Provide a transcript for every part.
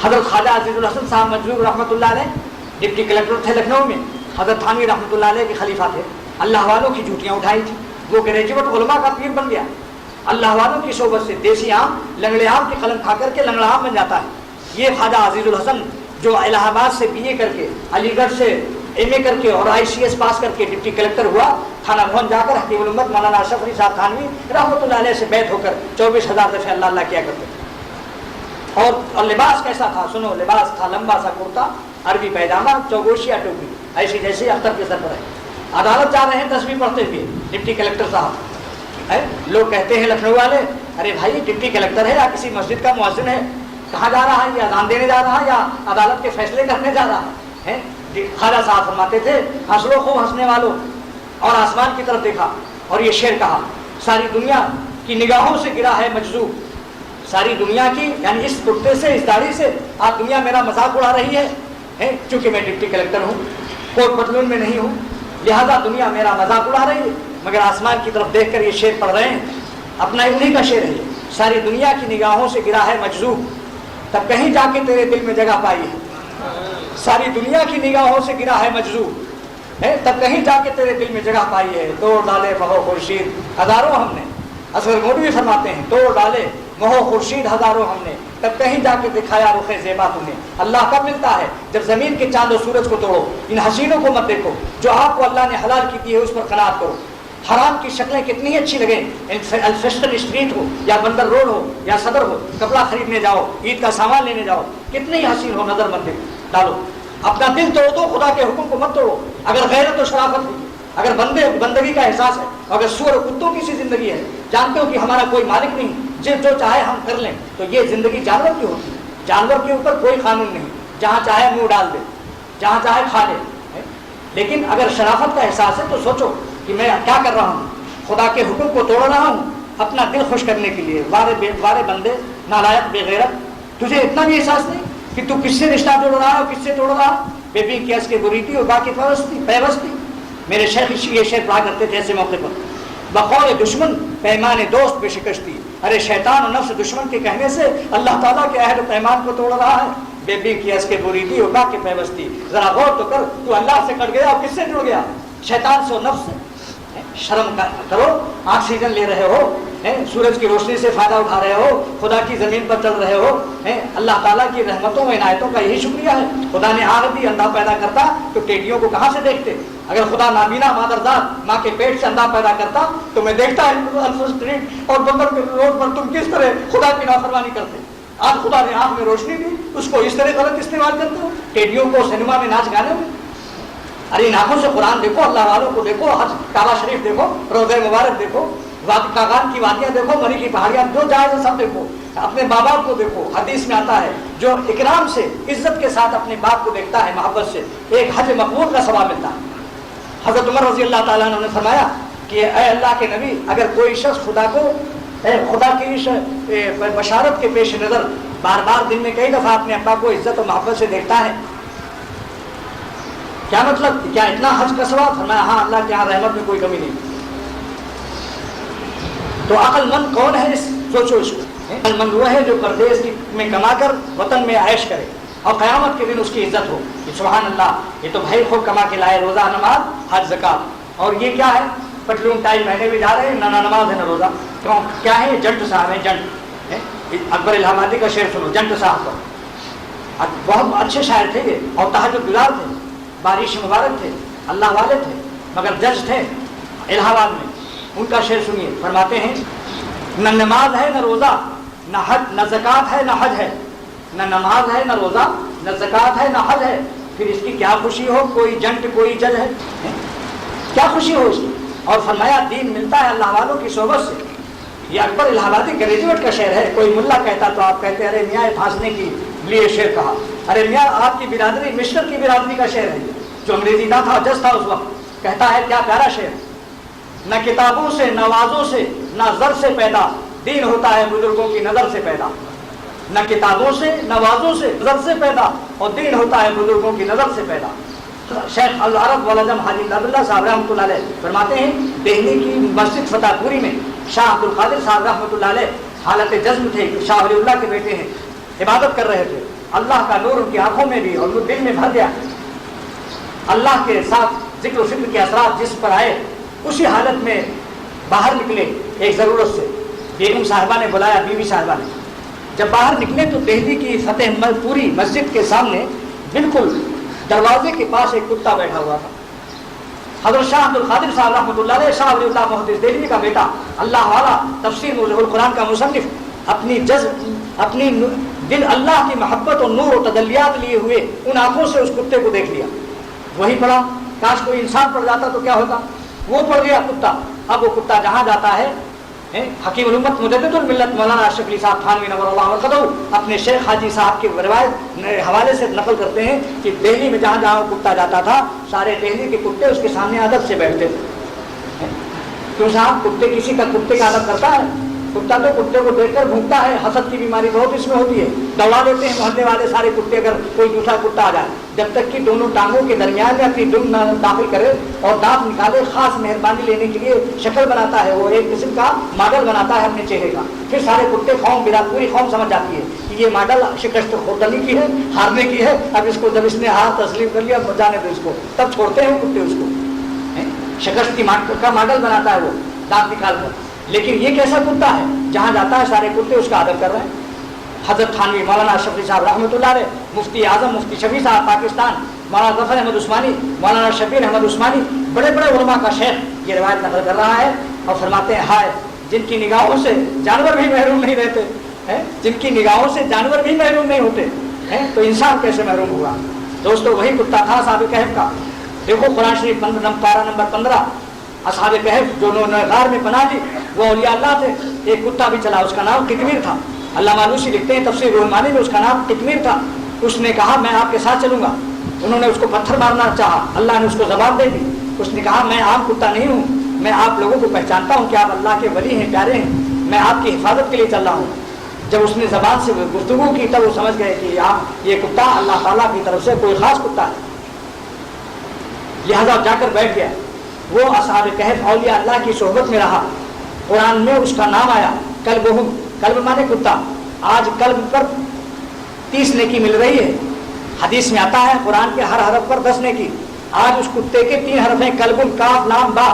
حضرت خواجہ عزیز الحسن صاحب مجروح رحمۃ اللہ علیہ ڈپٹی کلیکٹر تھے لکھنؤ میں، حضرت تھانوی رحمۃ اللہ علیہ کے خلیفہ تھے، اللہ والوں کی جھوٹیاں اٹھائی تھی، وہ گریجویٹ علماء کا پیر بن گیا، اللہ والوں کی صحبت سے دیسی آم لنگڑے آم کی قلم کھا کر کے لنگڑا آم بن جاتا ہے۔ یہ خواجہ عزیز الحسن جو الہ آباد سے بی اے کر کے، علی گڑھ سے ایم اے کر کے اور آئی سی ایس پاس کر کے ڈپٹی کلیکٹر ہوا، تھانہ بھون جا کر حکیم الامت مولانا اشرف علی صاحب تھانوی رحمۃ اللہ علیہ سے بیعت ہو کر 24,000 دفعہ اللہ اللہ کیا کرتے تھے۔ اور لباس کیسا تھا سنو، لباس تھا لمبا سا کرتا، عربی پیجامہ، چوگوشیا ٹوپی، ایسی جیسے اختر کے سر پر ہے۔ عدالت جا رہے ہیں تسبیح پڑھتے ہوئے ڈپٹی کلیکٹر صاحب، لوگ کہتے ہیں لکھنؤ والے، ارے بھائی ڈپٹی کلیکٹر ہے یا کسی مسجد کا مؤذن ہے، کہاں جا رہا ہے، یا اذان دینے جا رہا ہے یا عدالت کے فیصلے کرنے جا رہا ہے؟ خواجہ صاحب فرماتے تھے ہنس لو خوب ہنسنے والوں، اور آسمان کی طرف دیکھا اور یہ شعر کہا، ساری دنیا کی نگاہوں سے گرا ہے مجذوب، ساری دنیا کی یعنی اس کرتے سے، اس داڑھی سے آپ دنیا میرا مذاق اڑا رہی ہے، چونکہ میں ڈپٹی کلیکٹر ہوں، کوٹ پتلون میں نہیں ہوں، لہذا دنیا میرا مذاق اڑا رہی ہے، مگر آسمان کی طرف دیکھ کر یہ شعر پڑھ رہے ہیں، اپنا انہیں کا شعر ہے یہ، ساری دنیا کی نگاہوں سے گرا ہے مجذوب، تب کہیں جا کے تیرے دل میں جگہ پائی ہے، ساری دنیا کی نگاہوں سے گرا ہے مجذوب، تب کہیں جا کے تیرے دل میں جگہ پائی ہے، توڑ ڈالے مہو خورشید ہزاروں ہم نے، اصغر مولوی فرماتے ہیں توڑ ڈالے مہو خورشید ہزاروں ہم نے، تب کہیں جا کے دکھایا رخ زیبا تم نے۔ اللہ کب ملتا ہے؟ جب زمین کے چاند و سورج کو توڑو، ان حسینوں کو مت دیکھو جو آپ کو اللہ نے حلال کی دی ہے، اس پر قناعت کرو، حرام کی شکلیں کتنی اچھی لگیں، الفیشن اسٹریٹ ہو یا بندر روڈ ہو یا صدر ہو، کپڑا خریدنے جاؤ، عید کا سامان لینے جاؤ، کتنی حسین ہو، نظر مت ڈالو، اپنا دل توڑ دو، خدا کے حکم کو مت توڑو۔ اگر غیرت و شرافت ہے، اگر بندگی کا احساس ہے، اگر سور و کتوں کی سی زندگی ہے، جانتے ہو کہ ہمارا کوئی مالک نہیں، جو چاہے ہم کر لیں، تو یہ زندگی جانور کی ہوتی ہے، جانور کے اوپر کوئی قانون نہیں، جہاں چاہے منہ ڈال دے، جہاں چاہے کھا لے۔ لیکن اگر شرافت کا احساس ہے تو سوچو کہ میں کیا کر رہا ہوں، خدا کے حکم کو توڑ رہا ہوں اپنا دل خوش کرنے کے لیے۔ وارے بندے، نالائق، بے غیرت، تجھے اتنا بھی احساس نہیں کہ تو کس سے رشتہ جوڑ رہا ہے اور کس سے توڑ رہا ہے؟ بے بی کیس کے بریٹی اور باقی پیوستی۔ میرے شیخ یہ شعر پڑھا کرتے تھے ایسے موقع پر، بقول دشمن پیمان دوست بے شکستی، ارے شیطان اور نفس دشمن کے کہنے سے اللہ تعالیٰ کے عہد و پیمان کو توڑ رہا ہے۔ بے بی کیس کے بریٹی اور باقی پیوستی، ذرا غور تو کر، تو اللہ سے کٹ گیا اور کس سے جڑ گیا؟ شیطان سے اور نفس سے۔ شرم کرو، آکسیجن لے رہے ہو، سورج کی روشنی سے فائدہ اٹھا رہے ہو، خدا کی زمین پر چل رہے ہو، اللہ تعالیٰ کی رحمتوں و عنایتوں کا یہی شکریہ ہے۔ خدا نے آگ دی، اندھا پیدا کرتا تو ٹیڈیوں کو کہاں سے دیکھتے؟ اگر خدا نابینا مادرزاد ماں کے پیٹ سے اندھا پیدا کرتا تو میں دیکھتا اسٹریٹ اور بندر کے روڈ پر تم کس طرح خدا کی نافرمانی کرتے۔ آج خدا نے آنکھ میں روشنی دی، اس کو اس طرح غلط استعمال کرتے ہو، ٹیڈیوں کو سنیما میں ناچ گانے میں۔ ارے ان آنکھوں سے قرآن دیکھو، اللہ والوں کو دیکھو، حج کعبہ شریف دیکھو، روضہ مبارک دیکھو، کاغان کی وادیاں دیکھو، مری کی پہاڑیاں، جو جائز ہے سب دیکھو، اپنے ماں باپ کو دیکھو۔ حدیث میں آتا ہے جو اکرام سے، عزت کے ساتھ اپنے باپ کو دیکھتا ہے محبت سے، ایک حج مقبول کا ثواب ملتا ہے۔ حضرت عمر رضی اللہ تعالیٰ عنہ نے فرمایا کہ اے اللہ کے نبی، اگر کوئی شخص خدا کی بشارت کے پیش نظر بار بار دن میں کئی دفعہ اپنے ابا کو عزت و محبت سے دیکھتا ہے، کیا مطلب؟ کیا اتنا حج کا ثواب؟ فرمایا ہاں، اللہ کے یہاں رحمت میں کوئی کمی نہیں۔ تو عقل مند کون ہے؟ سوچو اس کو۔ عقل مند وہ ہے جو پردیس میں کما کر وطن میں عیش کرے اور قیامت کے دن اس کی عزت ہو کہ سبحان اللہ، یہ تو بھائی خوب کما کے لائے، روزہ نماز حج زکات، اور یہ کیا ہے؟ پتلون ٹائی پہنے بھی جا رہے ہیں، نہ نماز ہے نہ روزہ۔ کیوں؟ کیا ہے؟ یہ جنٹ صاحب ہے، جنٹ۔ اکبر الہ آبادی کا شعر سنو، جنٹ صاحب کا، بہت اچھے شاعر تھے یہ، اور تہجد گزار تھے، بارش مبارک تھے، اللہ والے تھے، مگر جج تھے الہ آباد میں۔ ان کا شعر سنیے، فرماتے ہیں نہ نماز ہے نہ روزہ، نہ حج، نہ زکات ہے نہ حج ہے، نہ نماز ہے نہ روزہ، نہ زکات ہے نہ حج ہے، پھر اس کی کیا خوشی ہو؟ کوئی جنٹ کوئی جج ہے، کیا خوشی ہو اس کی؟ اور فرمایا دین ملتا ہے اللہ والوں کی صحبت سے۔ یہ اکبر الہ آبادی گریجویٹ کا شعر ہے، کوئی ملا کہتا تو آپ کہتے ارے میاں پھانسنے کی لیے شعر کہا، ارے میاں آپ کی برادری مشرق کی برادری کا شعر ہے، جو انگریزی نہ تھا، جج تھا اس وقت، کہتا ہے کیا پیارا شعر، نہ کتابوں سے نہ وعظوں سے نہ زر سے پیدا، دین ہوتا ہے بزرگوں کی نظر سے پیدا۔ نہ کتابوں سے نہ وعظوں سے زر سے پیدا، اور دین ہوتا ہے بزرگوں کی نظر سے پیدا۔ شیخ العرب والعجم حاجی عبداللہ صاحب رحمۃ اللہ علیہ فرماتے ہیں دہلی کی مسجد فتح پوری میں شاہ عبدالقادر صاحب رحمۃ اللہ علیہ حالت جزم تھے، شاہ ولی اللہ کے بیٹے ہیں، عبادت کر رہے تھے، اللہ کا نور ان کی آنکھوں میں بھی اور وہ دل میں بھر گیا. اللہ کے ساتھ ذکر و فکر کے اثرات جس پر آئے اسی حالت میں باہر نکلے. ایک ضرورت سے بیگم صاحبہ نے بلایا, بیوی صاحبہ نے. جب باہر نکلے تو دہلی کی فتح پوری مسجد کے سامنے بالکل دروازے کے پاس ایک کتا بیٹھا ہوا تھا. حضرت شاہ عبد القادر صاحب رحمۃ اللہ علیہ, شاہ ولی اللہ محدث دہلوی کا بیٹا, اللہ والا, تفسیر موضوع القرآن کا مصنف, اپنی دل اللہ کی محبت اور نور و تجلیات لیے ہوئے ان آنکھوں سے اس کتے کو دیکھ لیا. وہی پڑا, کاش کوئی انسان پڑ جاتا تو کیا ہوتا. وہ پڑ گیا کتا. اب وہ کتا جہاں جاتا ہے, حکیم الامت مجدد الملت مولانا اشرف علی صاحب تھانوی نور اللہ مرقدہ اپنے شیخ حاجی صاحب کے روایت حوالے سے نقل کرتے ہیں کہ دہلی میں جہاں جہاں کتا جاتا تھا سارے دہلی کے کتے اس کے سامنے ادب سے بیٹھتے تھے. کیوں صاحب, کسی کا کتے کا ادب کرتا ہے؟ کتا تو کتے کو دیکھ کر بھونکتا ہے. حسد کی بیماری بہت اس میں ہوتی ہے, دوڑا دیتے ہیں محلے والے سارے کتے اگر کوئی دوسرا کتا آ جائے. جب تک کہ دونوں ٹانگوں کے درمیان میں اپنی دم داخل کرے اور دانت نکالے, خاص مہربانی لینے کے لیے شکل بناتا ہے, وہ ایک قسم کا ماڈل بناتا ہے اپنے چہرے کا. پھر سارے کتے قوم برات پوری قوم سمجھ جاتی ہے کہ یہ ماڈل شکست خوردنی کی ہے, ہارنے کی ہے. اب اس کو جب اس نے ہار تسلیم کر لیا جانے دو اس کو, تب چھوڑتے ہیں کتے اس کو. شکست کی کا ماڈل بناتا ہے وہ دانت نکال کر. لیکن یہ کیسا کتا ہے, جہاں جاتا ہے سارے کتے اس کا ادب کر رہے ہیں. حضرت تھانوی مولانا اشرف علی صاحب رحمۃ اللہ علیہ, مفتی اعظم مفتی شفیع صاحب پاکستان, مولانا ظفر احمد عثمانی, مولانا شبیر احمد عثمانی, بڑے بڑے علماء کا شیخ یہ روایت نقل کر رہا ہے اور فرماتے ہیں ہائے جن کی نگاہوں سے جانور بھی محروم نہیں رہتے, جن کی نگاہوں سے جانور بھی محروم نہیں ہوتے, تو انسان کیسے محروم ہوا. دوستو وہی کتا تھا اصحاب کہف کا. دیکھو قرآن شریف پارہ نمبر 15, اصحاب کہف جو انہوں نے غار میں پناہ لی وہ اولیاء اللہ تھے. ایک کتا بھی چلا, اس کا نام قطمیر تھا. علامہ علوسی لکھتے ہیں تفسیر روح المعانی میں اس کا نام قطمیر تھا. اس نے کہا میں آپ کے ساتھ چلوں گا. انہوں نے اس کو پتھر مارنا چاہا, اللہ نے اس کو زبان دے دی. اس نے کہا میں عام کتا نہیں ہوں, میں آپ لوگوں کو پہچانتا ہوں کہ آپ اللہ کے ولی ہیں, پیارے ہیں, میں آپ کی حفاظت کے لیے چل رہا ہوں. جب اس نے زبان سے گفتگو کی تب وہ سمجھ گئے کہ یہ کتا اللہ تعالیٰ کی طرف سے کوئی خاص کتا ہے. لہذا جا کر بیٹھ گیا. وہ اصحاب کہف اولیاء اللہ کی صحبت میں رہا. قرآن میں اس کا نام آیا کلبہم, کلب مانے کتا. آج کلب پر 30 نیکی مل رہی ہے. حدیث میں آتا ہے قرآن کے ہر حرف پر 10 نیکی. آج اس کتے کے 3 حرف ہیں, کلب, کاف, لام, با.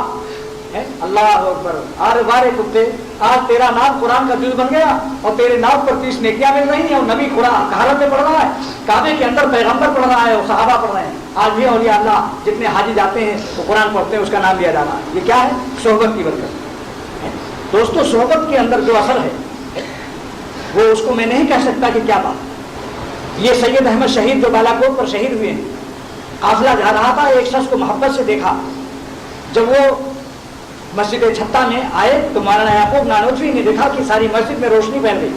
اللہ اکبر. آر بارے کتے, آج تیرا نام قرآن کا جز بن گیا اور تیرے نام پر 30 نیکیاں مل رہی ہیں. اور نبی قرآن حرم میں پڑھ رہا ہے, کعبے کے اندر پیغمبر پڑھ رہا ہے اور صحابہ پڑھ رہے ہیں. آج بھی اولیاء اللہ جتنے حاجی جاتے ہیں وہ قرآن پڑھتے ہیں, اس کا نام لیا جانا. یہ کیا ہے؟ صحبت کی برکت. دوستو صحبت کے اندر جو اثر ہے وہ اس کو میں نہیں کہہ سکتا کہ کیا بات. یہ سید احمد شہید جو بالاکوٹ پر شہید ہوئے ہیں, قافلہ جا رہا تھا, ایک شخص کو محبت سے دیکھا. جب وہ مسجد چھتہ میں آئے تو مولانا یعقوب نانوتوی نے دیکھا کہ ساری مسجد میں روشنی پھیل گئی.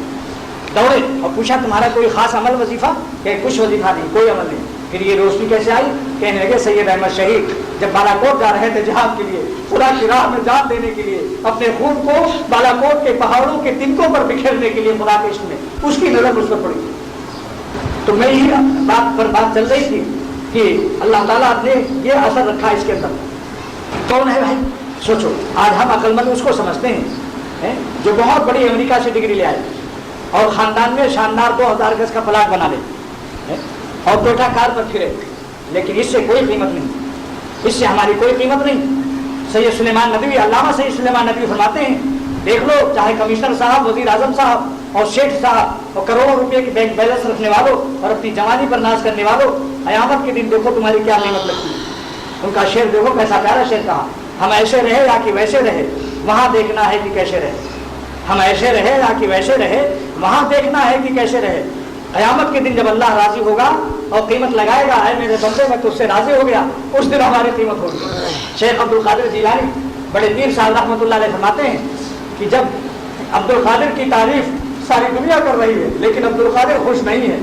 دوڑے اور پوچھا تمہارا کوئی خاص عمل وظیفہ؟ کہ کچھ وظیفہ نہیں, کوئی عمل نہیں. پھر یہ روشنی کیسے آئی؟ کہنے لگے سید احمد شہید جب بالاکوٹ جا رہے تھے جہاد کے لیے, خدا کی راہ میں جان دینے کے لیے, اپنے خون کو بالاکوٹ کے پہاڑوں کے تنکوں پر بکھیرنے کے لیے خدا کے عشق میں, اس کی نظر اس پر پڑی. تو میں ہی بات پر بات چل رہی تھی کہ اللہ تعالیٰ نے یہ اثر رکھا اس کے اندر. کون ہے بھائی؟ سوچو, آج ہم عقل مند اس کو سمجھتے ہیں جو بہت بڑی امریکہ سے ڈگری لے آئے اور خاندان میں شاندار 2000 گز کا پلاٹ بنا لے اور ٹوٹا کار پر پھرے, لیکن اس سے کوئی قیمت نہیں, اس سے ہماری کوئی قیمت نہیں. سید سلیمان ندوی, علامہ سید سلیمان ندوی فرماتے ہیں دیکھ لو چاہے کمشنر صاحب, وزیر اعظم صاحب اور شیخ صاحب اور کروڑوں روپے کے بینک بیلنس رکھنے والوں اور اپنی جوانی پر ناز کرنے والوں, قیامت کے دن دیکھو تمہاری کیا قیمت لگتی ہے. ان کا شعر دیکھو کیسا پیارا شعر کہا, ہم ایسے رہے یا کہ ویسے رہے وہاں دیکھنا ہے کہ کیسے رہے. ہم ایسے رہے یا کہ ویسے رہے وہاں دیکھنا ہے کہ کیسے رہے. قیامت کے دن جب اللہ راضی ہوگا اور قیمت لگائے گا, اے میرے بندے میں تجھ سے راضی ہو گیا, اس دن ہماری قیمت ہوگی. شیخ عبد القادر جیلانی بڑے پیر صاحب رحمۃ اللہ علیہ فرماتے ہیں کہ جب عبد القادر کی تعریف ساری دنیا کر رہی ہے لیکن عبد القادر خوش نہیں ہے,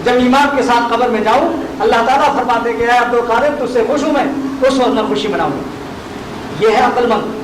جب ایمان کے ساتھ قبر میں جاؤں اللہ تعالیٰ فرماتے کہ اے عبد القادر تجھ سے خوش ہوں میں, اس وقت میں خوشی مناؤں. یہ ہے عقل مند.